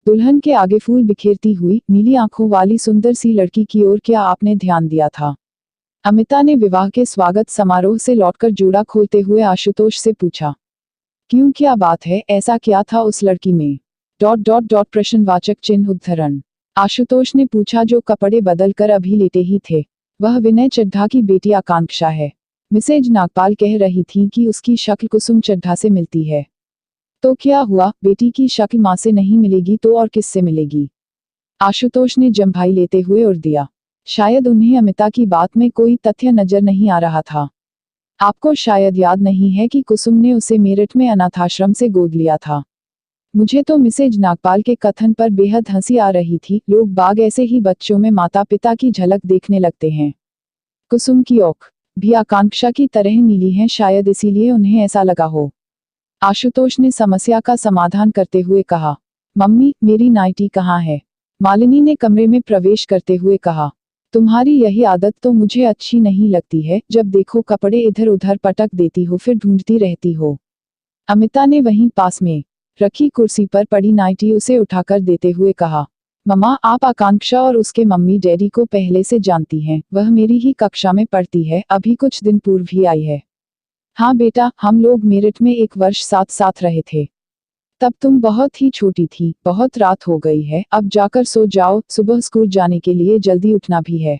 दुल्हन के आगे फूल बिखेरती हुई नीली आंखों वाली सुंदर सी लड़की की ओर क्या आपने ध्यान दिया था? अमिता ने विवाह के स्वागत समारोह से लौटकर जूड़ा खोलते हुए आशुतोष से पूछा। क्यों, क्या बात है, ऐसा क्या था उस लड़की में? प्रश्नवाचक चिन्ह उद्धरण। आशुतोष ने पूछा, जो कपड़े बदलकर अभी लेटे ही थे। वह विनय चड्ढा की बेटी आकांक्षा है। मिसेज नागपाल कह रही थी कि उसकी शक्ल कुसुम चड्ढा से मिलती है। तो क्या हुआ, बेटी की शक्ल मां से नहीं मिलेगी तो और किससे मिलेगी? आशुतोष ने जम्भाई लेते हुए उड़ दिया। शायद उन्हें अमिता की बात में कोई तथ्य नजर नहीं आ रहा था। आपको शायद याद नहीं है कि कुसुम ने उसे मेरठ में अनाथाश्रम से गोद लिया था। मुझे तो मिसेज नागपाल के कथन पर बेहद हंसी आ रही थी। लोग बाग ऐसे ही बच्चों में माता पिता की झलक देखने लगते हैं। कुसुम की आंख भी आकांक्षा की तरह नीली हैं, शायद इसीलिए उन्हें ऐसा लगा हो। आशुतोष ने समस्या का समाधान करते हुए कहा। मम्मी, मेरी नाइटी कहाँ है? मालिनी ने कमरे में प्रवेश करते हुए कहा। तुम्हारी यही आदत तो मुझे अच्छी नहीं लगती है, जब देखो कपड़े इधर उधर पटक देती हो फिर ढूंढती रहती हो। अमिता ने वहीं पास में रखी कुर्सी पर पड़ी नाइटी उसे उठाकर देते हुए कहा। मम्मा, आप आकांक्षा और उसके मम्मी डैडी को पहले से जानती हैं, वह मेरी ही कक्षा में पढ़ती है, अभी कुछ दिन पूर्व ही आई है। हाँ बेटा, हम लोग मेरठ में 1 वर्ष साथ साथ रहे थे। तब तुम बहुत ही छोटी थी। बहुत रात हो गई है, अब जाकर सो जाओ, सुबह स्कूल जाने के लिए जल्दी उठना भी है।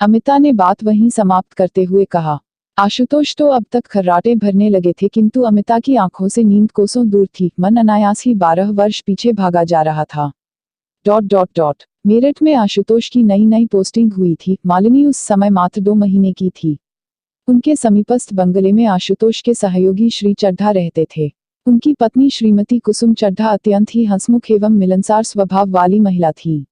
अमिता ने बात वहीं समाप्त करते हुए कहा। आशुतोष तो अब तक खर्राटे भरने लगे थे, किंतु अमिता की आंखों से नींद कोसों दूर थी। मन अनायास ही 12 वर्ष पीछे भागा जा रहा था। मेरठ में आशुतोष की नई नई पोस्टिंग हुई थी। मालिनी उस समय मात्र 2 महीने की थी। उनके समीपस्थ बंगले में आशुतोष के सहयोगी श्री चड्ढा रहते थे। उनकी पत्नी श्रीमती कुसुम चड्ढा अत्यंत ही हंसमुख एवं मिलनसार स्वभाव वाली महिला थी।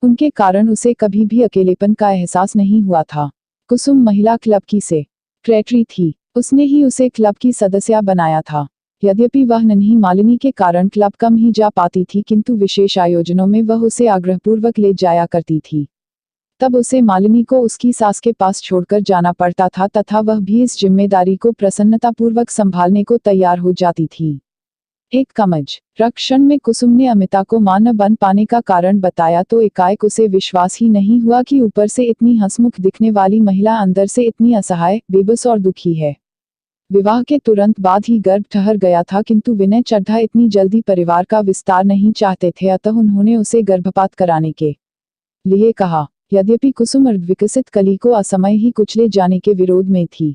उनके कारण उसे कभी भी अकेलेपन का एहसास नहीं हुआ था। कुसुम महिला क्लब की सेक्रेटरी थी। उसने ही उसे क्लब की सदस्य बनाया था। यद्यपि वह नन्ही मालिनी के कारण क्लब कम ही जा पाती थी, किंतु विशेष आयोजनों में वह उसे आग्रहपूर्वक ले जाया करती थी। तब उसे मालिनी को उसकी सास के पास छोड़कर जाना पड़ता था, तथा वह भी इस जिम्मेदारी को प्रसन्नतापूर्वक संभालने को तैयार हो जाती थी। एक कमज क्षण में कुसुम ने अमिता को मां न बन पाने का कारण बताया तो एकाएक उसे विश्वास ही नहीं हुआ कि ऊपर से इतनी हंसमुख दिखने वाली महिला अंदर से इतनी असहाय, बेबस और दुखी है। विवाह के तुरंत बाद ही गर्भ ठहर गया था, किंतु विनय चड्ढा इतनी जल्दी परिवार का विस्तार नहीं चाहते थे, अतः उन्होंने उसे गर्भपात कराने के लिए कहा। यद्यपि कुसुम अर्धविकसित कली को असमय ही कुचले जाने के विरोध में थी,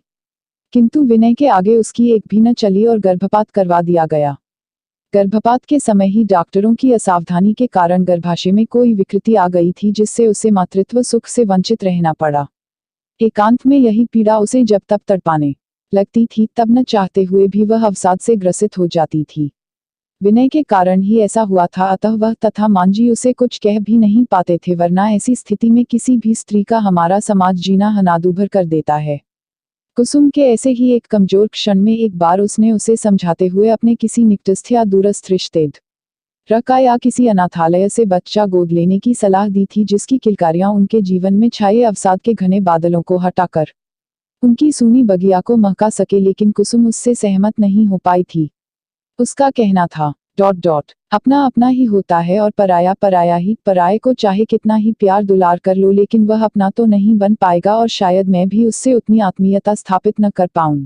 किंतु विनय के आगे उसकी एक भी न चली और गर्भपात करवा दिया गया। गर्भपात के समय ही डॉक्टरों की असावधानी के कारण गर्भाशय में कोई विकृति आ गई थी, जिससे उसे मातृत्व सुख से वंचित रहना पड़ा। एकांत में यही पीड़ा उसे जब तब तड़पाने लगती थी, तब न चाहते हुए भी वह अवसाद से ग्रसित हो जाती थी। विनय के कारण ही ऐसा हुआ था, अतः वह तथा मांझी उसे कुछ कह भी नहीं पाते थे, वरना ऐसी स्थिति में किसी भी स्त्री का हमारा समाज जीना हनादुभर कर देता है। कुसुम के ऐसे ही एक कमजोर क्षण में एक बार उसने उसे समझाते हुए अपने किसी निकटस्थ या दूरस्थ रिश्तेदार का या किसी अनाथालय से बच्चा गोद लेने की सलाह दी थी, जिसकी किलकारियां उनके जीवन में छाए अवसाद के घने बादलों को हटाकर उनकी सूनी बगिया को महका सके, लेकिन कुसुम उससे सहमत नहीं हो पाई थी। उसका कहना था अपना अपना ही होता है और पराया पराया ही। पराये को चाहे कितना ही प्यार दुलार कर लो, लेकिन वह अपना तो नहीं बन पाएगा, और शायद मैं भी उससे उतनी आत्मीयता स्थापित न कर पाऊं।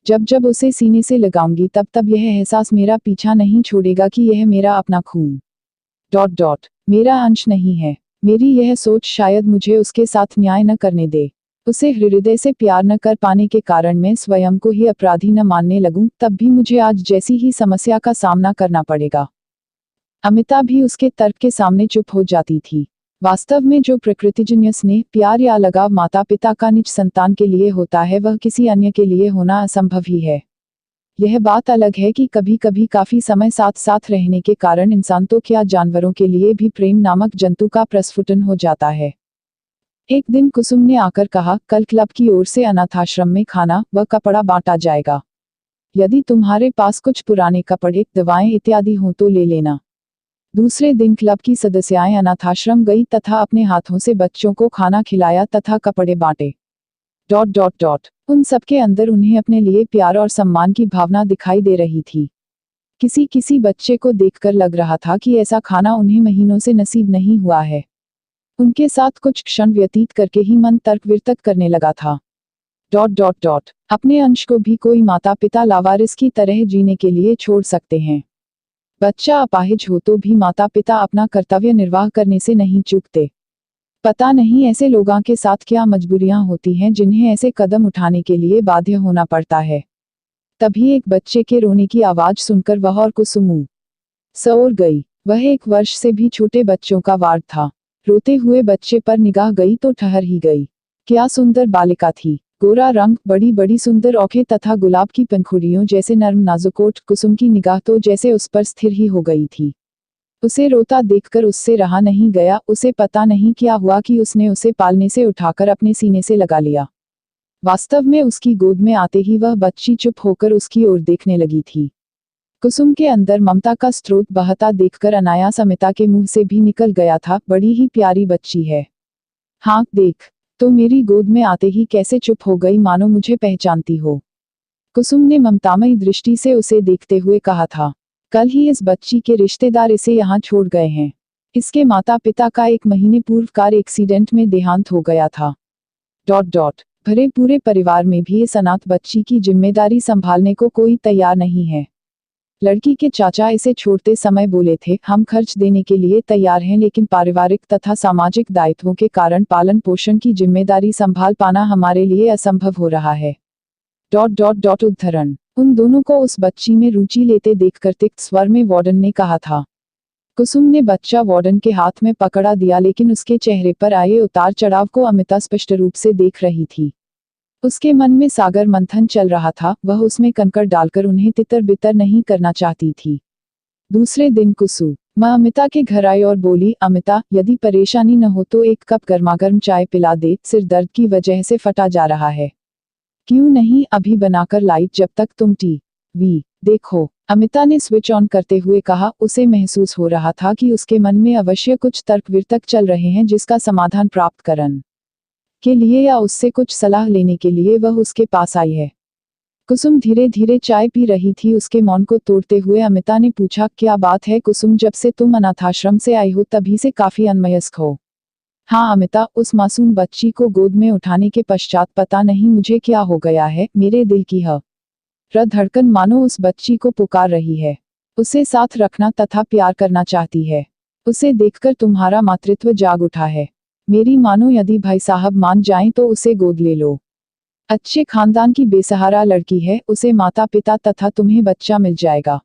जब जब उसे सीने से लगाऊंगी तब तब यह एहसास मेरा पीछा नहीं छोड़ेगा कि यह मेरा अपना खून मेरा अंश नहीं है। मेरी यह सोच शायद मुझे उसके साथ न्याय न करने दे। उसे हृदय से प्यार न कर पाने के कारण मैं स्वयं को ही अपराधी न मानने लगूं, तब भी मुझे आज जैसी ही समस्या का सामना करना पड़ेगा। अमिता भी उसके तर्क के सामने चुप हो जाती थी। वास्तव में जो प्रकृतिजन्य स्नेह, प्यार या लगाव माता पिता का निज संतान के लिए होता है, वह किसी अन्य के लिए होना असंभव ही है। यह बात अलग है कि कभी कभी काफी समय साथ साथ रहने के कारण इंसान तो क्या, जानवरों के लिए भी प्रेम नामक जंतु का प्रस्फुटन हो जाता है। एक दिन कुसुम ने आकर कहा, कल क्लब की ओर से अनाथाश्रम में खाना व कपड़ा बांटा जाएगा। यदि तुम्हारे पास कुछ पुराने कपड़े, दवाएं इत्यादि हो तो ले लेना। दूसरे दिन क्लब की सदस्याएं अनाथाश्रम गई तथा अपने हाथों से बच्चों को खाना खिलाया तथा कपड़े बांटे। उन सबके अंदर उन्हें अपने लिए प्यार और सम्मान की भावना दिखाई दे रही थी। किसी किसी बच्चे को देखकर लग रहा था कि ऐसा खाना उन्हें महीनों से नसीब नहीं हुआ है। उनके साथ कुछ क्षण व्यतीत करके ही मन तर्क वितर्क करने लगा था। ... अपने अंश को भी कोई माता पिता लावारिस की तरह जीने के लिए छोड़ सकते हैं। बच्चा अपाहिज हो तो भी माता पिता अपना कर्तव्य निर्वाह करने से नहीं चूकते। पता नहीं ऐसे लोगों के साथ क्या मजबूरियां होती हैं जिन्हें ऐसे कदम उठाने के लिए बाध्य होना पड़ता है। तभी एक बच्चे के रोने की आवाज सुनकर वह और कुसुम सौर गई। वह 1 वर्ष से भी छोटे बच्चों का वार्ड था। रोते हुए बच्चे पर निगाह गई तो ठहर ही गई। क्या सुंदर बालिका थी। गोरा रंग, बड़ी बड़ी सुंदर आंखें तथा गुलाब की पंखुड़ियों जैसे नर्म नाजुक ओठ। कुसुम की निगाह तो जैसे उस पर स्थिर ही हो गई थी। उसे रोता देखकर उससे रहा नहीं गया। उसे पता नहीं क्या हुआ कि उसने उसे पालने से उठाकर अपने सीने से लगा लिया। वास्तव में उसकी गोद में आते ही वह बच्ची चुप होकर उसकी ओर देखने लगी थी। कुसुम के अंदर ममता का स्रोत बहता देखकर अनायास अमिता के मुंह से भी निकल गया था, बड़ी ही प्यारी बच्ची है। हाँ देख, तो मेरी गोद में आते ही कैसे चुप हो गई, मानो मुझे पहचानती हो। कुसुम ने ममतामयी दृष्टि से उसे देखते हुए कहा था। कल ही इस बच्ची के रिश्तेदार इसे यहाँ छोड़ गए हैं। इसके माता पिता का 1 महीने पूर्व कार एक्सीडेंट में देहांत हो गया था। ... भरे पूरे परिवार में भी इस अनाथ बच्ची की जिम्मेदारी संभालने को कोई तैयार नहीं है। लड़की के चाचा इसे छोड़ते समय बोले थे, हम खर्च देने के लिए तैयार हैं, लेकिन पारिवारिक तथा सामाजिक दायित्वों के कारण पालन पोषण की जिम्मेदारी संभाल पाना हमारे लिए असंभव हो रहा है। ... उद्धरण। उन दोनों को उस बच्ची में रुचि लेते देखकर तिक्त स्वर में वार्डन ने कहा था। कुसुम ने बच्चा वार्डन के हाथ में पकड़ा दिया, लेकिन उसके चेहरे पर आए उतार चढ़ाव को अमिता स्पष्ट रूप से देख रही थी। उसके मन में सागर मंथन चल रहा था, वह उसमें कंकड़ डालकर उन्हें तितर बितर नहीं करना चाहती थी। दूसरे दिन कुसुम माँ अमिता के घर आई और बोली, अमिता, यदि परेशानी न हो तो 1 कप गर्मागर्म चाय पिला दे, सिर दर्द की वजह से फटा जा रहा है। क्यों नहीं, अभी बनाकर लाई, जब तक तुम टीवी देखो, अमिता ने स्विच ऑन करते हुए कहा। उसे महसूस हो रहा था कि उसके मन में अवश्य कुछ तर्क वितर्क चल रहे हैं, जिसका समाधान प्राप्त करने के लिए या उससे कुछ सलाह लेने के लिए वह उसके पास आई है। कुसुम धीरे धीरे चाय पी रही थी। उसके मौन को तोड़ते हुए अमिता ने पूछा, क्या बात है कुसुम, जब से तुम अनाथाश्रम से आई हो तभी से काफी अनमयस्क हो। हाँ अमिता, उस मासूम बच्ची को गोद में उठाने के पश्चात पता नहीं मुझे क्या हो गया है, मेरे दिल की धड़कन मानो उस बच्ची को पुकार रही है। उसे साथ रखना तथा प्यार करना चाहती है। उसे देखकर तुम्हारा मातृत्व जाग उठा है। मेरी मानो यदि भाई साहब मान जाएं तो उसे गोद ले लो। अच्छे खानदान की बेसहारा लड़की है, उसे माता पिता तथा तुम्हें बच्चा मिल जाएगा।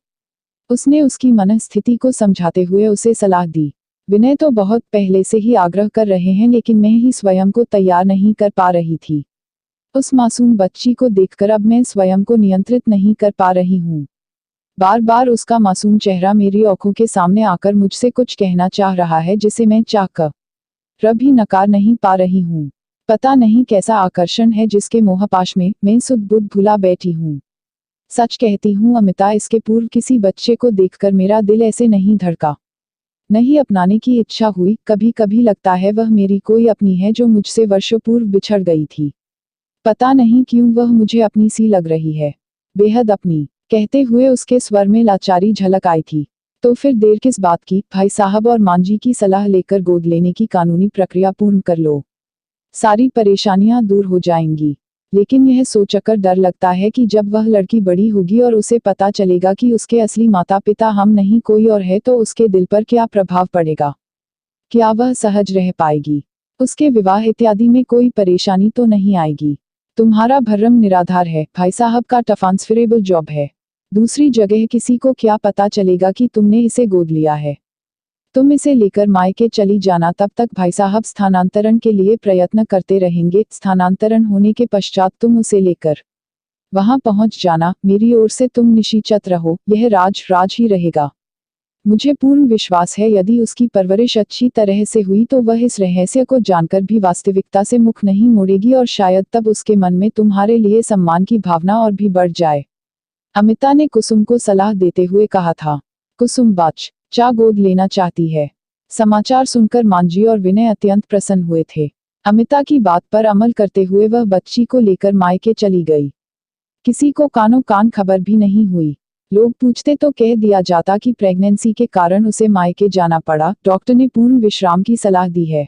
उसने उसकी मनस्थिति को समझाते हुए उसे सलाह दी। विनय तो बहुत पहले से ही आग्रह कर रहे हैं, लेकिन मैं ही स्वयं को तैयार नहीं कर पा रही थी। उस मासूम बच्ची को देखकर अब मैं स्वयं को नियंत्रित नहीं कर पा रही हूँ। बार बार उसका मासूम चेहरा मेरी आंखों के सामने आकर मुझसे कुछ कहना चाह रहा है, जिसे मैं चाहकर भी नकार नहीं पा रही हूँ। पता नहीं कैसा आकर्षण है जिसके मोहपाश में मैं सुध बुध भुला बैठी हूँ। सच कहती हूँ अमिता, इसके पूर्व किसी बच्चे को देखकर मेरा दिल ऐसे नहीं धड़का, नहीं अपनाने की इच्छा हुई। कभी कभी लगता है वह मेरी कोई अपनी है जो मुझसे वर्षों पूर्व बिछड़ गई थी। पता नहीं क्यों वह मुझे अपनी सी लग रही है, बेहद अपनी। कहते हुए उसके स्वर में लाचारी झलक आई थी। तो फिर देर किस बात की, भाई साहब और मांझी की सलाह लेकर गोद लेने की कानूनी प्रक्रिया पूर्ण कर लो, सारी परेशानियां दूर हो जाएंगी। लेकिन यह सोचकर डर लगता है कि जब वह लड़की बड़ी होगी और उसे पता चलेगा कि उसके असली माता पिता हम नहीं कोई और है, तो उसके दिल पर क्या प्रभाव पड़ेगा। क्या वह सहज रह पाएगी। उसके विवाह इत्यादि में कोई परेशानी तो नहीं आएगी। तुम्हारा भर्रम निराधार है, भाई साहब का ट्रांसफरेबल जॉब है। दूसरी जगह किसी को क्या पता चलेगा कि तुमने इसे गोद लिया है। तुम इसे लेकर मायके चली जाना, तब तक भाई साहब स्थानांतरण के लिए प्रयत्न करते रहेंगे। स्थानांतरण होने के पश्चात तुम उसे लेकर वहां पहुंच जाना। मेरी ओर से तुम निश्चित रहो, यह राज ही रहेगा। मुझे पूर्ण विश्वास है यदि उसकी परवरिश अच्छी तरह से हुई तो वह इस रहस्य को जानकर भी वास्तविकता से मुख नहीं मोड़ेगी, और शायद तब उसके मन में तुम्हारे लिए सम्मान की भावना और भी बढ़ जाए। अमिता ने कुसुम को सलाह देते हुए कहा था। कुसुम बच्चा गोद लेना चाहती है। समाचार सुनकर मांझी और विनय अत्यंत प्रसन्न हुए थे। अमिता की बात पर अमल करते हुए वह बच्ची को लेकर मायके चली गई। किसी को कानो कान खबर भी नहीं हुई। लोग पूछते तो कह दिया जाता कि प्रेगनेंसी के कारण उसे मायके जाना पड़ा। डॉक्टर ने पूर्ण विश्राम की सलाह दी है।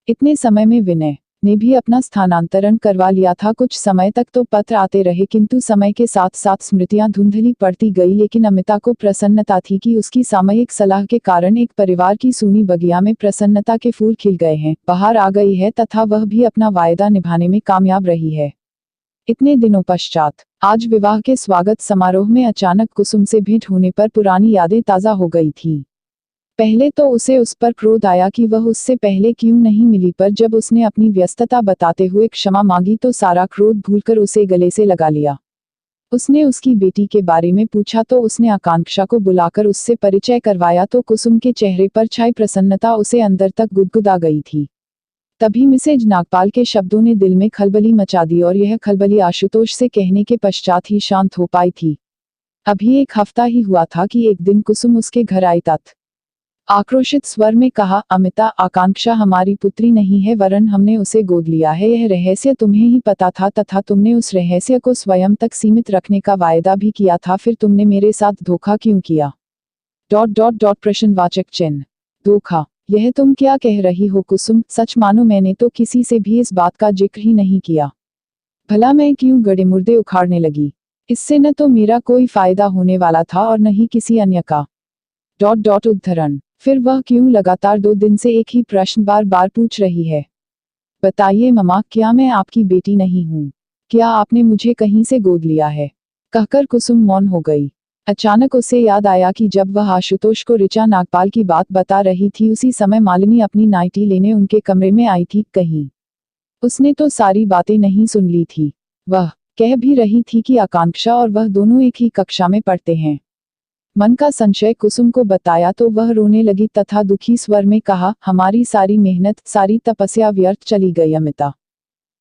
इतने समय में विनय ने भी अपना स्थानांतरण करवा लिया था। कुछ समय तक तो पत्र आते रहे, किंतु समय के साथ साथ स्मृतियां धुंधली पड़ती गई। लेकिन अमिता को प्रसन्नता थी कि उसकी सामयिक सलाह के कारण एक परिवार की सूनी बगिया में प्रसन्नता के फूल खिल गए हैं, बाहर आ गई है तथा वह भी अपना वायदा निभाने में कामयाब रही है। इतने दिनों पश्चात आज विवाह के स्वागत समारोह में अचानक कुसुम से भेंट होने पर पुरानी यादें ताजा हो गई थीं। पहले तो उसे उस पर क्रोध आया कि वह उससे पहले क्यों नहीं मिली, पर जब उसने अपनी व्यस्तता बताते हुए क्षमा मांगी तो सारा क्रोध भूलकर उसे गले से लगा लिया। उसने उसकी बेटी के बारे में पूछा तो उसने आकांक्षा को बुलाकर उससे परिचय करवाया तो कुसुम के चेहरे पर छाई प्रसन्नता उसे अंदर तक गुदगुदा गई थी। तभी मिसेज नागपाल के शब्दों ने दिल में खलबली मचा दी और यह खलबली आशुतोष से कहने के पश्चात ही शांत हो पाई थी। अभी एक हफ्ता ही हुआ था कि एक दिन कुसुम उसके घर आई तथा आक्रोशित स्वर में कहा, अमिता, आकांक्षा हमारी पुत्री नहीं है, वरन हमने उसे गोद लिया है। यह रहस्य तुम्हें ही पता था तथा तुमने उस रहस्य को स्वयं तक सीमित रखने का वायदा भी किया था, फिर तुमने मेरे साथ धोखा क्यों किया? ... प्रश्नवाचक चिन्ह। धोखा? यह तुम क्या कह रही हो कुसुम? सच मानो मैंने तो किसी से भी इस बात का जिक्र ही नहीं किया। भला मैं क्यों गड़े मुर्दे उखाड़ने लगी? इससे न तो मेरा कोई फायदा होने वाला था और न ही किसी अन्य का। ... उद्धरण। फिर वह क्यों लगातार 2 दिन से एक ही प्रश्न बार बार पूछ रही है? बताइए मम्मा, क्या मैं आपकी बेटी नहीं हूँ? क्या आपने मुझे कहीं से गोद लिया है? कहकर कुसुम मौन हो गई। अचानक उसे याद आया कि जब वह आशुतोष को ऋचा नागपाल की बात बता रही थी उसी समय मालिनी अपनी नाइटी लेने उनके कमरे में आई थी। कहीं उसने तो सारी बातें नहीं सुन ली थी। वह कह भी रही थी कि आकांक्षा और वह दोनों एक ही कक्षा में पढ़ते हैं। मन का संशय कुसुम को बताया तो वह रोने लगी तथा दुखी स्वर में कहा, हमारी सारी मेहनत, सारी तपस्या व्यर्थ चली गई अमिता।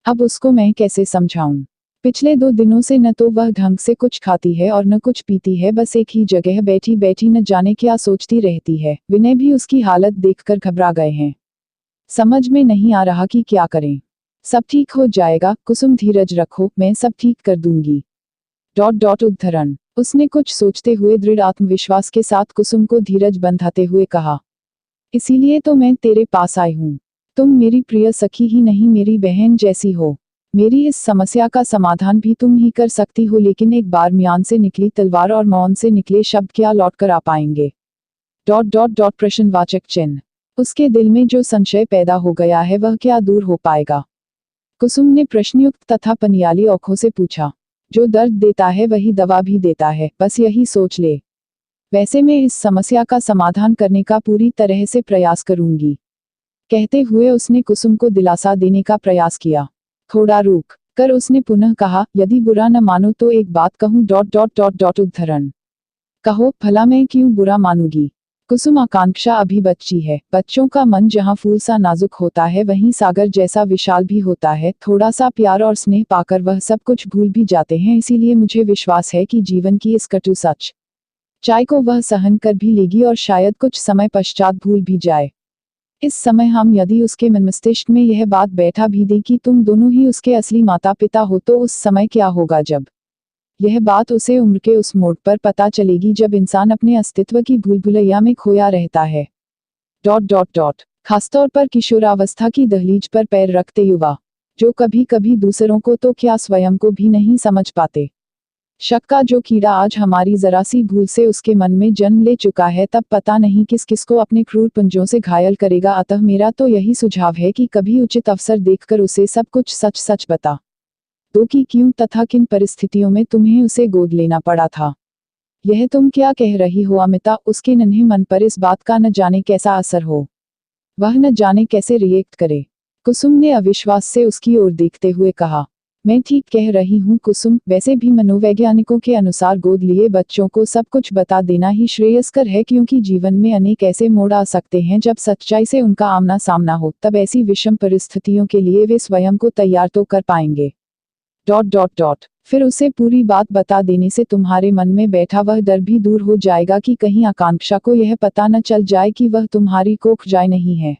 अब उसको मैं कैसे समझाऊं? पिछले 2 दिनों से न तो वह ढंग से कुछ खाती है और न कुछ पीती है, बस एक ही जगह बैठी बैठी न जाने क्या सोचती रहती है। विनय भी उसकी हालत देखकर घबरा गए हैं। समझ में नहीं आ रहा कि क्या करें। सब ठीक हो जाएगा कुसुम, धीरज रखो, मैं सब ठीक कर दूंगी। ... उद्धरण। उसने कुछ सोचते हुए दृढ़ आत्मविश्वास के साथ कुसुम को धीरज बंधाते हुए कहा, इसीलिए तो मैं तेरे पास आई हूँ। तुम मेरी प्रिय सखी ही नहीं, मेरी बहन जैसी हो। मेरी इस समस्या का समाधान भी तुम ही कर सकती हो, लेकिन एक बार म्यान से निकली तलवार और मौन से निकले शब्द क्या लौट कर आ पाएंगे? ... प्रश्नवाचक चिन्ह। उसके दिल में जो संशय पैदा हो गया है वह क्या दूर हो पाएगा? कुसुम ने प्रश्नयुक्त तथा पनियाली आंखों से पूछा। जो दर्द देता है वही दवा भी देता है, बस यही सोच ले। वैसे मैं इस समस्या का समाधान करने का पूरी तरह से प्रयास करूंगी। कहते हुए उसने कुसुम को दिलासा देने का प्रयास किया। थोड़ा रुक कर उसने पुनः कहा, यदि बुरा न मानो तो एक बात कहूं... उद्धरण। कहो, भला मैं क्यों बुरा मानूंगी? कुसुम, आकांक्षा अभी बच्ची है। बच्चों का मन जहाँ फूल सा नाजुक होता है वहीं सागर जैसा विशाल भी होता है। थोड़ा सा प्यार और स्नेह पाकर वह सब कुछ भूल भी जाते हैं। इसीलिए मुझे विश्वास है कि जीवन की इस कटु सच्चाई को वह सहन कर भी लेगी और शायद कुछ समय पश्चात भूल भी जाए। इस समय हम यदि उसके मन मस्तिष्क में यह बात बैठा भी दे कि तुम दोनों ही उसके असली माता पिता हो, तो उस समय क्या होगा जब यह बात उसे उम्र के उस मोड़ पर पता चलेगी जब इंसान अपने अस्तित्व की भूल-भुलैया में खोया रहता है। ... खासतौर पर किशोरावस्था की दहलीज पर पैर रखते युवा, जो कभी कभी दूसरों को तो क्या स्वयं को भी नहीं समझ पाते। शक का जो कीड़ा आज हमारी जरा सी भूल से उसके मन में जन्म ले चुका है, तब पता नहीं किस किस को अपने क्रूर पंजों से घायल करेगा। अतः मेरा तो यही सुझाव है कि कभी उचित अवसर देखकर उसे सब कुछ सच सच बता दो कि क्यों तथा किन परिस्थितियों में तुम्हें उसे गोद लेना पड़ा था। यह तुम क्या कह रही हो अमिता? उसके नन्हे मन पर इस बात का न जाने कैसा असर हो, वह न जाने कैसे रिएक्ट करे। कुसुम ने अविश्वास से उसकी ओर देखते हुए कहा, मैं ठीक कह रही हूँ कुसुम, वैसे भी मनोवैज्ञानिकों के अनुसार गोद लिए बच्चों को सब कुछ बता देना ही श्रेयस्कर है, क्योंकि जीवन में अनेक ऐसे मोड़ आ सकते हैं जब सच्चाई से उनका आमना सामना हो। तब ऐसी विषम परिस्थितियों के लिए वे स्वयं को तैयार तो कर पाएंगे। ... फिर उसे पूरी बात बता देने से तुम्हारे मन में बैठा वह डर भी दूर हो जाएगा कि कहीं आकांक्षा को यह पता न चल जाए कि वह तुम्हारी कोख जाए नहीं है।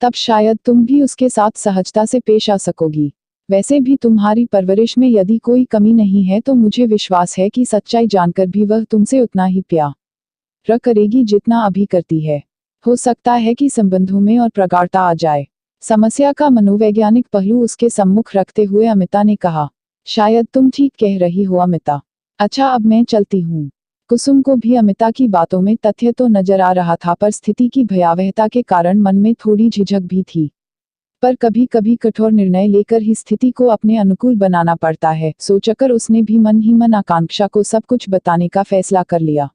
तब शायद तुम भी उसके साथ सहजता से पेश आ सकोगी। वैसे भी तुम्हारी परवरिश में यदि कोई कमी नहीं है तो मुझे विश्वास है कि सच्चाई जानकर भी वह तुमसे उतना ही प्यार करेगी जितना अभी करती है। हो सकता है कि संबंधों में और प्रगाढ़ता आ जाए। समस्या का मनोवैज्ञानिक पहलू उसके सम्मुख रखते हुए अमिता ने कहा। शायद तुम ठीक कह रही हो अमिता। अच्छा, अब मैं चलती हूँ। कुसुम को भी अमिता की बातों में तथ्य तो नजर आ रहा था, पर स्थिति की भयावहता के कारण मन में थोड़ी झिझक भी थी। पर कभी कभी कठोर निर्णय लेकर ही स्थिति को अपने अनुकूल बनाना पड़ता है, सोचकर उसने भी मन ही मन आकांक्षा को सब कुछ बताने का फैसला कर लिया।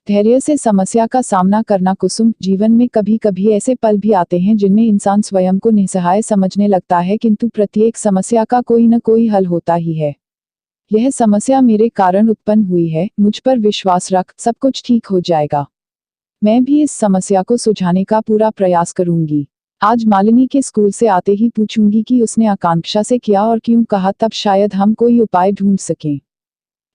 धैर्य से समस्या का सामना करना कुसुम, जीवन में कभी कभी ऐसे पल भी आते हैं जिनमें इंसान स्वयं को निस्सहाय समझने लगता है, किंतु प्रत्येक समस्या का कोई न कोई हल होता ही है। यह समस्या मेरे कारण उत्पन्न हुई है, मुझ पर विश्वास रख, सब कुछ ठीक हो जाएगा। मैं भी इस समस्या को सुलझाने का पूरा प्रयास करूंगी। आज मालिनी के स्कूल से आते ही पूछूंगी कि उसने आकांक्षा से क्या और क्यों कहा, तब शायद हम कोई उपाय ढूंढ सकें।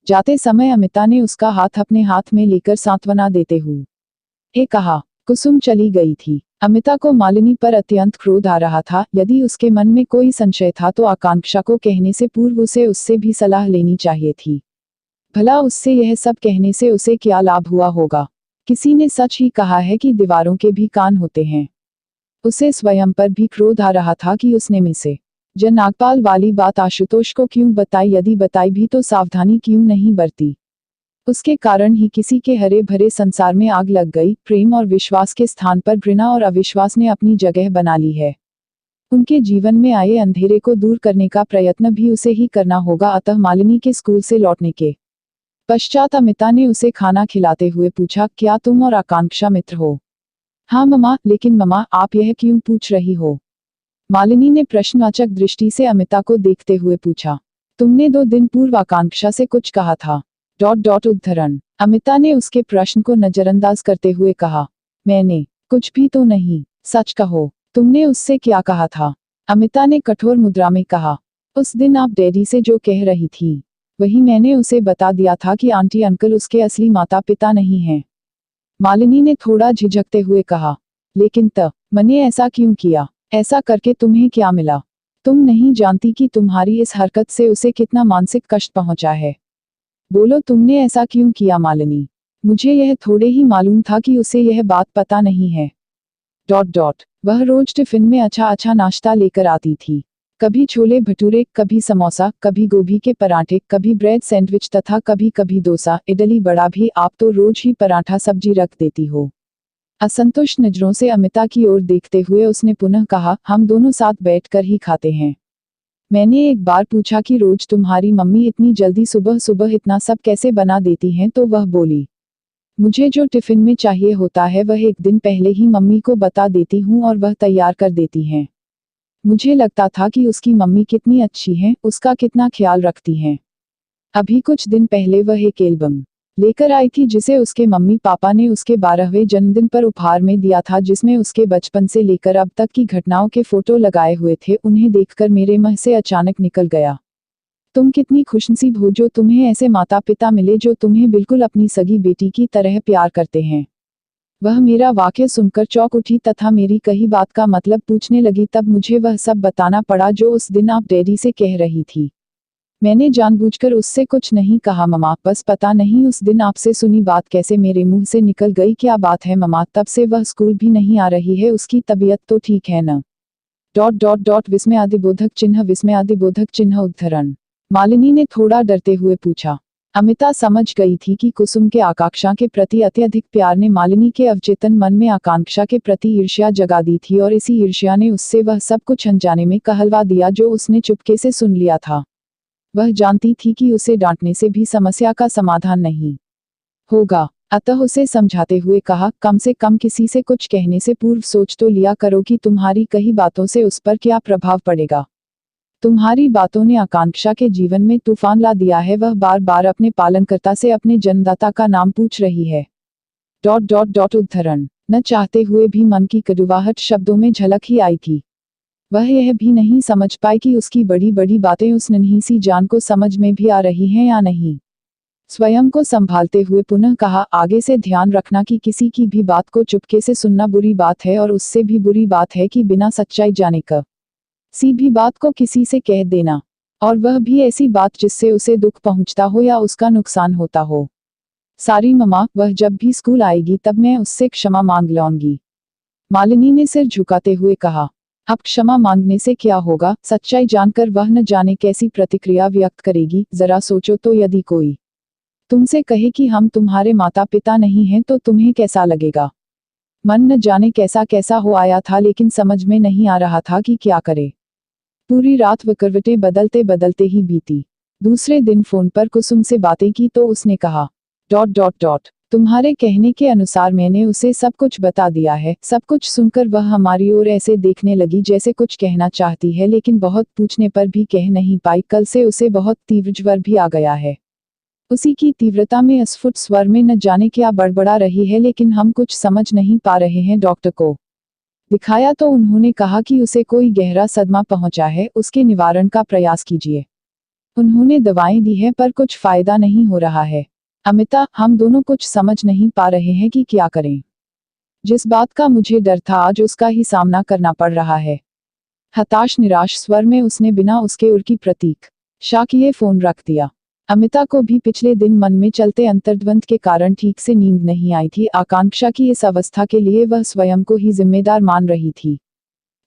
जाते समय अमिता ने उसका हाथ अपने हाथ में लेकर सांत्वना देते हुए कहा। कुसुम चली गई थी। अमिता को मालिनी पर अत्यंत क्रोध आ रहा था। यदि उसके मन में कोई संशय था तो आकांक्षा को कहने से पूर्व उसे उससे भी सलाह लेनी चाहिए थी। भला उससे यह सब कहने से उसे क्या लाभ हुआ होगा? किसी ने सच ही कहा है कि दीवारों के भी कान होते हैं। उसे स्वयं पर भी क्रोध आ रहा था कि उसने मिसे नागपाल वाली बात आशुतोष को क्यों बताई, यदि बताई भी तो सावधानी क्यों नहीं बरती। उसके कारण ही किसी के हरे भरे संसार में आग लग गई। प्रेम और विश्वास के स्थान पर घृणा और अविश्वास ने अपनी जगह बना ली है। उनके जीवन में आए अंधेरे को दूर करने का प्रयत्न भी उसे ही करना होगा। अतः मालिनी के स्कूल से लौटने के पश्चात अमिता ने उसे खाना खिलाते हुए पूछा, क्या तुम और आकांक्षा मित्र हो? हाँ मम्मा। लेकिन मम्मा, आप यह क्यों पूछ रही हो? मालिनी ने प्रश्नवाचक दृष्टि से अमिता को देखते हुए पूछा। तुमने 2 दिन पूर्व आकांक्षा से कुछ कहा था। उद्धरण। अमिता ने उसके प्रश्न को नजरअंदाज करते हुए कहा। मैंने कुछ भी तो नहीं। सच कहो, तुमने उससे क्या कहा था? अमिता ने कठोर मुद्रा में कहा। उस दिन आप डैडी से जो कह रही थी वही मैंने उसे बता दिया था कि आंटी अंकल उसके असली माता पिता नहीं हैं। मालिनी ने थोड़ा झिझकते हुए कहा। लेकिन मैंने ऐसा क्यों किया? ऐसा करके तुम्हें क्या मिला? तुम नहीं जानती कि तुम्हारी इस हरकत से उसे कितना मानसिक कष्ट पहुंचा है। बोलो, तुमने ऐसा क्यों किया मालिनी? मुझे यह थोड़े ही मालूम था कि उसे यह बात पता नहीं है। वह रोज टिफिन में अच्छा अच्छा नाश्ता लेकर आती थी। कभी छोले भटूरे, कभी समोसा, कभी गोभी के पराठे, कभी ब्रेड सैंडविच तथा कभी कभी डोसा, इडली बड़ा भी। आप तो रोज ही पराठा सब्जी रख देती हो। असंतुष्ट नजरों से अमिता की ओर देखते हुए उसने पुनः कहा। हम दोनों साथ बैठकर ही खाते हैं। मैंने एक बार पूछा कि रोज तुम्हारी मम्मी इतनी जल्दी सुबह सुबह इतना सब कैसे बना देती हैं, तो वह बोली, मुझे जो टिफिन में चाहिए होता है वह एक दिन पहले ही मम्मी को बता देती हूँ और वह तैयार कर देती हैं। मुझे लगता था कि उसकी मम्मी कितनी अच्छी हैं, उसका कितना ख्याल रखती हैं। अभी कुछ दिन पहले वह एक एल्बम लेकर आई थी जिसे उसके मम्मी पापा ने उसके 12वें जन्मदिन पर उपहार में दिया था, जिसमें उसके बचपन से लेकर अब तक की घटनाओं के फोटो लगाए हुए थे। उन्हें देखकर मेरे मुंह से अचानक निकल गया, तुम कितनी खुशनसीब हो जो तुम्हें ऐसे माता पिता मिले जो तुम्हें बिल्कुल अपनी सगी बेटी की तरह प्यार करते हैं। वह मेरा वाक्य सुनकर चौंक उठी तथा मेरी कही बात का मतलब पूछने लगी। तब मुझे वह सब बताना पड़ा जो उस दिन आप डैडी से कह रही थी। मैंने जानबूझकर उससे कुछ नहीं कहा मम्मा, बस पता नहीं उस दिन आपसे सुनी बात कैसे मेरे मुंह से निकल गई। क्या बात है मम्मा? तब से वह स्कूल भी नहीं आ रही है, उसकी तबीयत तो ठीक है न? विस्मयादिबोधक चिन्ह उद्धरण। मालिनी ने थोड़ा डरते हुए पूछा। अमिता समझ गई थी कि कुसुम के आकांक्षा के प्रति अत्यधिक प्यार ने मालिनी के अवचेतन मन में आकांक्षा के प्रति ईर्ष्या जगा दी थी, और इसी ईर्ष्या ने उससे वह सब कुछ अनजाने में कहलवा दिया जो उसने चुपके से सुन लिया था। वह जानती थी कि उसे डांटने से भी समस्या का समाधान नहीं होगा, अतः उसे समझाते हुए कहा, कम से कम किसी से कुछ कहने से पूर्व सोच तो लिया करो कि तुम्हारी कही बातों से उस पर क्या प्रभाव पड़ेगा। तुम्हारी बातों ने आकांक्षा के जीवन में तूफान ला दिया है। वह बार बार अपने पालनकर्ता से अपने जन्मदाता का नाम पूछ रही है। उद्धरण। न चाहते हुए भी मन की कड़वाहट शब्दों में झलक ही आई थी। वह यह भी नहीं समझ पाई कि उसकी बड़ी बड़ी बातें उस नन्ही सी जान को समझ में भी आ रही हैं या नहीं। स्वयं को संभालते हुए पुनः कहा, आगे से ध्यान रखना कि किसी की भी बात को चुपके से सुनना बुरी बात है, और उससे भी बुरी बात है कि बिना सच्चाई जाने का सी भी बात को किसी से कह देना, और वह भी ऐसी बात जिससे उसे दुख पहुंचता हो या उसका नुकसान होता हो। सारी मम्मा, वह जब भी स्कूल आएगी तब मैं उससे क्षमा मांग लूंगी। मालिनी ने सिर झुकाते हुए कहा। अब क्षमा मांगने से क्या होगा, सच्चाई जानकर वह न जाने कैसी प्रतिक्रिया व्यक्त करेगी। जरा सोचो तो, यदि कोई तुमसे कहे कि हम तुम्हारे माता पिता नहीं हैं तो तुम्हें कैसा लगेगा। मन न जाने कैसा कैसा हो आया था, लेकिन समझ में नहीं आ रहा था कि क्या करे। पूरी रात वह करवटें बदलते बदलते ही बीती। दूसरे दिन फोन पर कुसुम से बातें की तो उसने कहा, तुम्हारे कहने के अनुसार मैंने उसे सब कुछ बता दिया है। सब कुछ सुनकर वह हमारी ओर ऐसे देखने लगी जैसे कुछ कहना चाहती है, लेकिन बहुत पूछने पर भी कह नहीं पाई। कल से उसे बहुत तीव्र ज्वर भी आ गया है। उसी की तीव्रता में अस्फुट स्वर में न जाने क्या बड़बड़ा रही है, लेकिन हम कुछ समझ नहीं पा रहे हैं। डॉक्टर को दिखाया तो उन्होंने कहा कि उसे कोई गहरा सदमा पहुंचा है, उसके निवारण का प्रयास कीजिए। उन्होंने दवाएं दी है पर कुछ फायदा नहीं हो रहा है। अमिता, हम दोनों कुछ समझ नहीं पा रहे हैं कि क्या करें। जिस बात का मुझे डर था आज उसका ही सामना करना पड़ रहा है। हताश निराश स्वर में उसने बिना उसके उर की प्रतीक्षा किए फोन रख दिया। अमिता को भी पिछले दिन मन में चलते अंतर्द्वंद के कारण ठीक से नींद नहीं आई थी। आकांक्षा की इस अवस्था के लिए वह स्वयं को ही जिम्मेदार मान रही थी।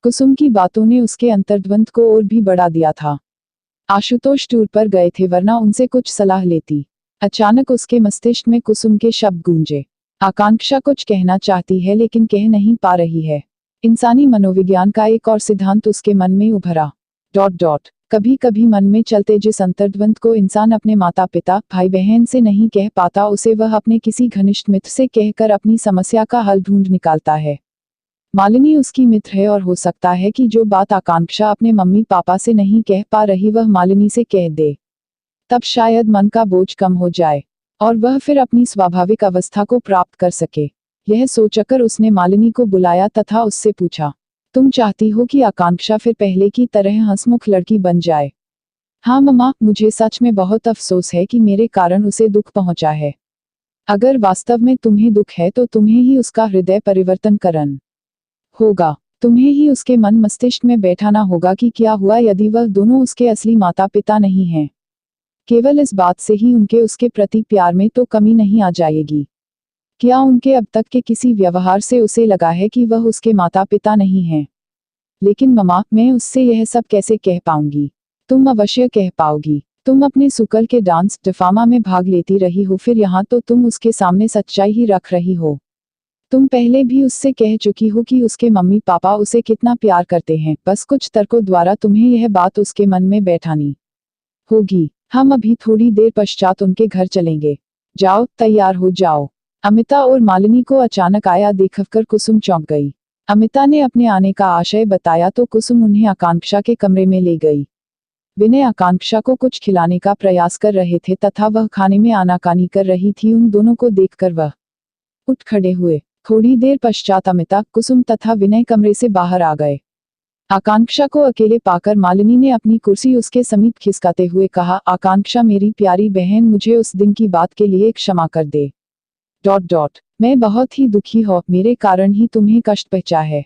कुसुम की बातों ने उसके अंतर्द्वंद को और भी बढ़ा दिया था। आशुतोष टूर पर गए थे, वरना उनसे कुछ सलाह लेती। अचानक उसके मस्तिष्क में कुसुम के शब्द गूंजे। आकांक्षा कुछ कहना चाहती है लेकिन कह नहीं पा रही है। इंसानी मनोविज्ञान का एक और सिद्धांत उसके मन में उभरा। कभी कभी मन में चलते जिस अंतर्द्वंद को इंसान अपने माता पिता भाई बहन से नहीं कह पाता, उसे वह अपने किसी घनिष्ठ मित्र से कहकर अपनी समस्या का हल ढूंढ निकालता है। मालिनी उसकी मित्र है और हो सकता है कि जो बात आकांक्षा अपने मम्मी पापा से नहीं कह पा रही वह मालिनी से कह दे। तब शायद मन का बोझ कम हो जाए और वह फिर अपनी स्वाभाविक अवस्था को प्राप्त कर सके। यह सोचकर उसने मालिनी को बुलाया तथा उससे पूछा, तुम चाहती हो कि आकांक्षा फिर पहले की तरह हंसमुख लड़की बन जाए? हाँ मम्मा, मुझे सच में बहुत अफसोस है कि मेरे कारण उसे दुख पहुंचा है। अगर वास्तव में तुम्हें दुख है तो तुम्हें ही उसका हृदय परिवर्तन करना होगा। तुम्हें ही उसके मन मस्तिष्क में बैठाना होगा कि क्या हुआ यदि वह दोनों उसके असली माता पिता नहीं हैं। केवल इस बात से ही उनके उसके प्रति प्यार में तो कमी नहीं आ जाएगी। क्या उनके अब तक के किसी व्यवहार से उसे लगा है कि वह उसके माता पिता नहीं हैं? लेकिन मम्मा, मैं उससे यह सब कैसे कह पाऊंगी? तुम अवश्य कह पाओगी। तुम अपने सुकल के डांस डिफामा में भाग लेती रही हो, फिर यहाँ तो तुम उसके सामने सच्चाई ही रख रही हो। तुम पहले भी उससे कह चुकी हो कि उसके मम्मी पापा उसे कितना प्यार करते हैं। बस कुछ तर्कों द्वारा तुम्हें यह बात उसके मन में बैठानी होगी। हम अभी थोड़ी देर पश्चात उनके घर चलेंगे। जाओ, तैयार हो जाओ। अमिता और मालिनी को अचानक आया देखकर कुसुम चौंक गई। अमिता ने अपने आने का आशय बताया तो कुसुम उन्हें आकांक्षा के कमरे में ले गई। विनय आकांक्षा को कुछ खिलाने का प्रयास कर रहे थे तथा वह खाने में आनाकानी कर रही थी। उन दोनों को देखकर वह उठ खड़े हुए। थोड़ी देर पश्चात अमिता, कुसुम तथा विनय कमरे से बाहर आ गए। आकांक्षा को अकेले पाकर मालिनी ने अपनी कुर्सी उसके समीप खिसकाते हुए कहा, आकांक्षा मेरी प्यारी बहन, मुझे उस दिन की बात के लिए क्षमा कर दे। मैं बहुत ही दुखी हूँ, मेरे कारण ही तुम्हें कष्ट पहुंचा है।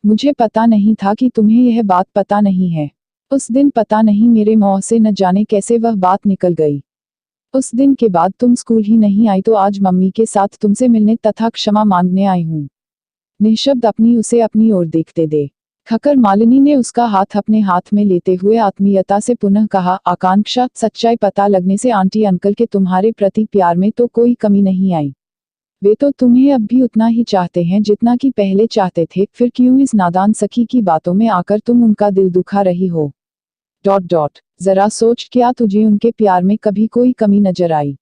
मुझे पता नहीं था कि तुम्हें यह बात पता नहीं है। उस दिन पता नहीं मेरे मुंह से न जाने कैसे वह बात निकल गई। उस दिन के बाद तुम स्कूल ही नहीं आई तो आज मम्मी के साथ तुमसे मिलने तथा क्षमा मांगने आई हूँ। निःशब्द अपनी उसे अपनी ओर देखते दे खकर मालिनी ने उसका हाथ अपने हाथ में लेते हुए आत्मीयता से पुनः कहा, आकांक्षा, सच्चाई पता लगने से आंटी अंकल के तुम्हारे प्रति प्यार में तो कोई कमी नहीं आई। वे तो तुम्हें अब भी उतना ही चाहते हैं जितना कि पहले चाहते थे। फिर क्यों इस नादान सखी की बातों में आकर तुम उनका दिल दुखा रही हो? जरा सोच, क्या तुझे उनके प्यार में कभी कोई कमी नजर आई?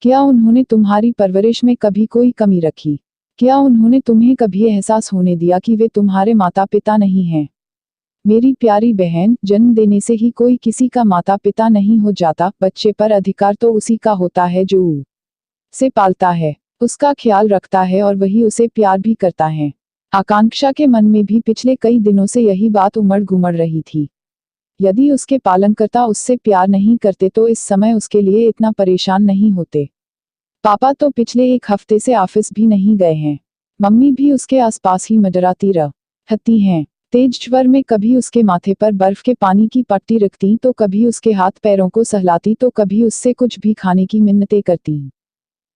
क्या उन्होंने तुम्हारी परवरिश में कभी कोई कमी रखी? क्या उन्होंने तुम्हें कभी एहसास होने दिया कि वे तुम्हारे माता पिता नहीं हैं? मेरी प्यारी बहन, जन्म देने से ही कोई किसी का माता पिता नहीं हो जाता। बच्चे पर अधिकार तो उसी का होता है जो उसे पालता है, उसका ख्याल रखता है और वही उसे प्यार भी करता है। आकांक्षा के मन में भी पिछले कई दिनों से यही बात उमड़ घुमड़ रही थी। यदि उसके पालनकर्ता उससे प्यार नहीं करते तो इस समय उसके लिए इतना परेशान नहीं होते। पापा तो पिछले एक हफ्ते से ऑफिस भी नहीं गए हैं। मम्मी भी उसके आसपास ही मंडराती रहती हैं। तेज ज्वर में कभी उसके माथे पर बर्फ के पानी की पट्टी रखती तो कभी उसके हाथ पैरों को सहलाती तो कभी उससे कुछ भी खाने की मिन्नतें करती।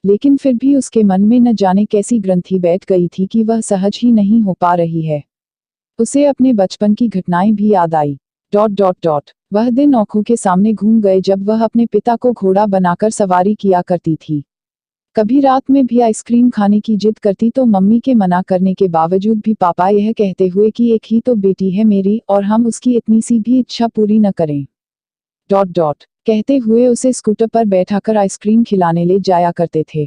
लेकिन फिर भी उसके मन में न जाने कैसी ग्रंथि बैठ गई थी कि वह सहज ही नहीं हो पा रही है। उसे अपने बचपन की घटनाएं भी याद आई। वह दिन आंखों के सामने घूम गए जब वह अपने पिता को घोड़ा बनाकर सवारी किया करती थी। कभी रात में भी आइसक्रीम खाने की जिद करती तो मम्मी के मना करने के बावजूद भी पापा यह कहते हुए कि एक ही तो बेटी है मेरी और हम उसकी इतनी सी भी इच्छा पूरी न करें कहते हुए उसे स्कूटर पर बैठाकर आइसक्रीम खिलाने ले जाया करते थे।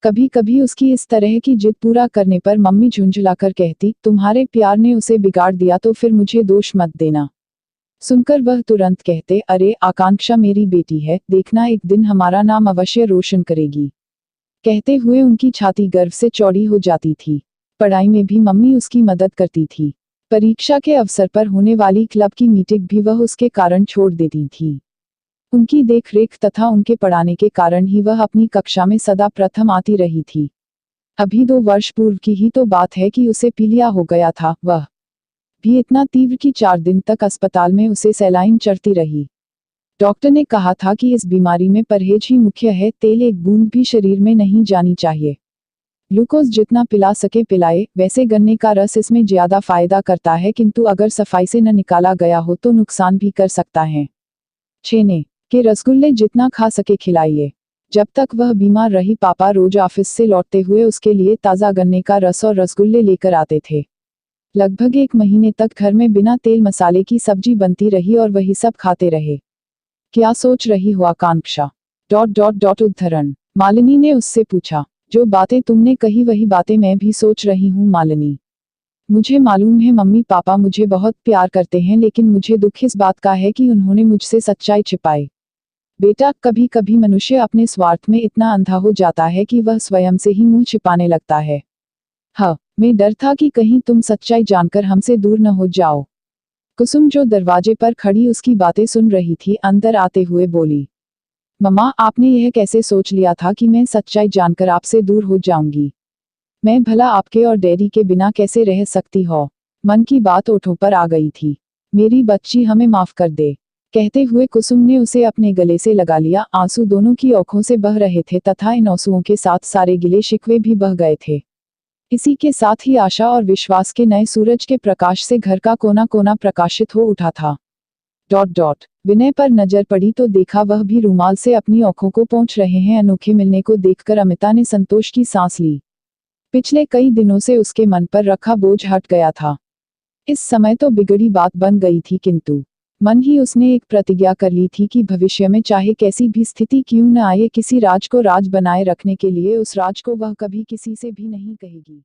कभी कभी उसकी इस तरह की जिद पूरा करने पर मम्मी झुंझलाकर कहती, तुम्हारे प्यार ने उसे बिगाड़ दिया तो फिर मुझे दोष मत देना। सुनकर वह तुरंत कहते, अरे आकांक्षा मेरी बेटी है, देखना एक दिन हमारा नाम अवश्य रोशन करेगी। कहते हुए उनकी छाती गर्व से चौड़ी हो जाती थी। पढ़ाई में भी मम्मी उसकी मदद करती थी। परीक्षा के अवसर पर होने वाली क्लब की मीटिंग भी वह उसके कारण छोड़ देती थी। उनकी देखरेख तथा उनके पढ़ाने के कारण ही वह अपनी कक्षा में सदा प्रथम आती रही थी। अभी 2 वर्ष पूर्व की ही तो बात है कि उसे पीलिया हो गया था, वह भी इतना तीव्र कि 4 दिन तक अस्पताल में उसे सैलाइन चढ़ती रही। डॉक्टर ने कहा था कि इस बीमारी में परहेज ही मुख्य है, तेल एक बूंद भी शरीर में नहीं जानी चाहिए। ग्लूकोज जितना पिला सके पिलाए, वैसे गन्ने का रस इसमें ज्यादा फायदा करता है किंतु अगर सफाई से न निकाला गया हो तो नुकसान भी कर सकता है। छेने के रसगुल्ले जितना खा सके खिलाइए। जब तक वह बीमार रही पापा रोज ऑफिस से लौटते हुए उसके लिए ताज़ा गन्ने का रस और रसगुल्ले लेकर आते थे। लगभग 1 महीने तक घर में बिना तेल मसाले की सब्जी बनती रही और वही सब खाते रहे। क्या सोच रही हो आकांक्षा? उद्धरण। मालिनी ने उससे पूछा। जो बातें तुमने कही वही बातें मैं भी सोच रही हूँ मालिनी। मुझे मालूम है मम्मी पापा मुझे बहुत प्यार करते हैं, लेकिन मुझे दुख इस बात का है कि उन्होंने मुझसे सच्चाई छिपाई। बेटा, कभी कभी मनुष्य अपने स्वार्थ में इतना अंधा हो जाता है कि वह स्वयं से ही मुंह छिपाने लगता है। हाँ, मैं डर था कि कहीं तुम सच्चाई जानकर हमसे दूर न हो जाओ। कुसुम जो दरवाजे पर खड़ी उसकी बातें सुन रही थी, अंदर आते हुए बोली, मम्मा आपने यह कैसे सोच लिया था कि मैं सच्चाई जानकर आपसे दूर हो जाऊंगी? मैं भला आपके और डैडी के बिना कैसे रह सकती हो? मन की बात ओठों पर आ गई थी। मेरी बच्ची हमें माफ कर दे। कहते हुए कुसुम ने उसे अपने गले से लगा लिया। आंसू दोनों की आंखों से बह रहे थे तथा इन आंसुओं के साथ सारे गिले शिकवे भी बह गए थे। इसी के साथ ही आशा और विश्वास के नए सूरज के प्रकाश से घर का कोना कोना प्रकाशित हो उठा था। विनय पर नजर पड़ी तो देखा वह भी रुमाल से अपनी आंखों को पोंछ रहे हैं। अनोखे मिलने को देखकर अमिता ने संतोष की सांस ली। पिछले कई दिनों से उसके मन पर रखा बोझ हट गया था। इस समय तो बिगड़ी बात बन गई थी, किंतु मन ही उसने एक प्रतिज्ञा कर ली थी कि भविष्य में चाहे कैसी भी स्थिति क्यों न आए, किसी राज को राज बनाए रखने के लिए उस राज को वह कभी किसी से भी नहीं कहेगी।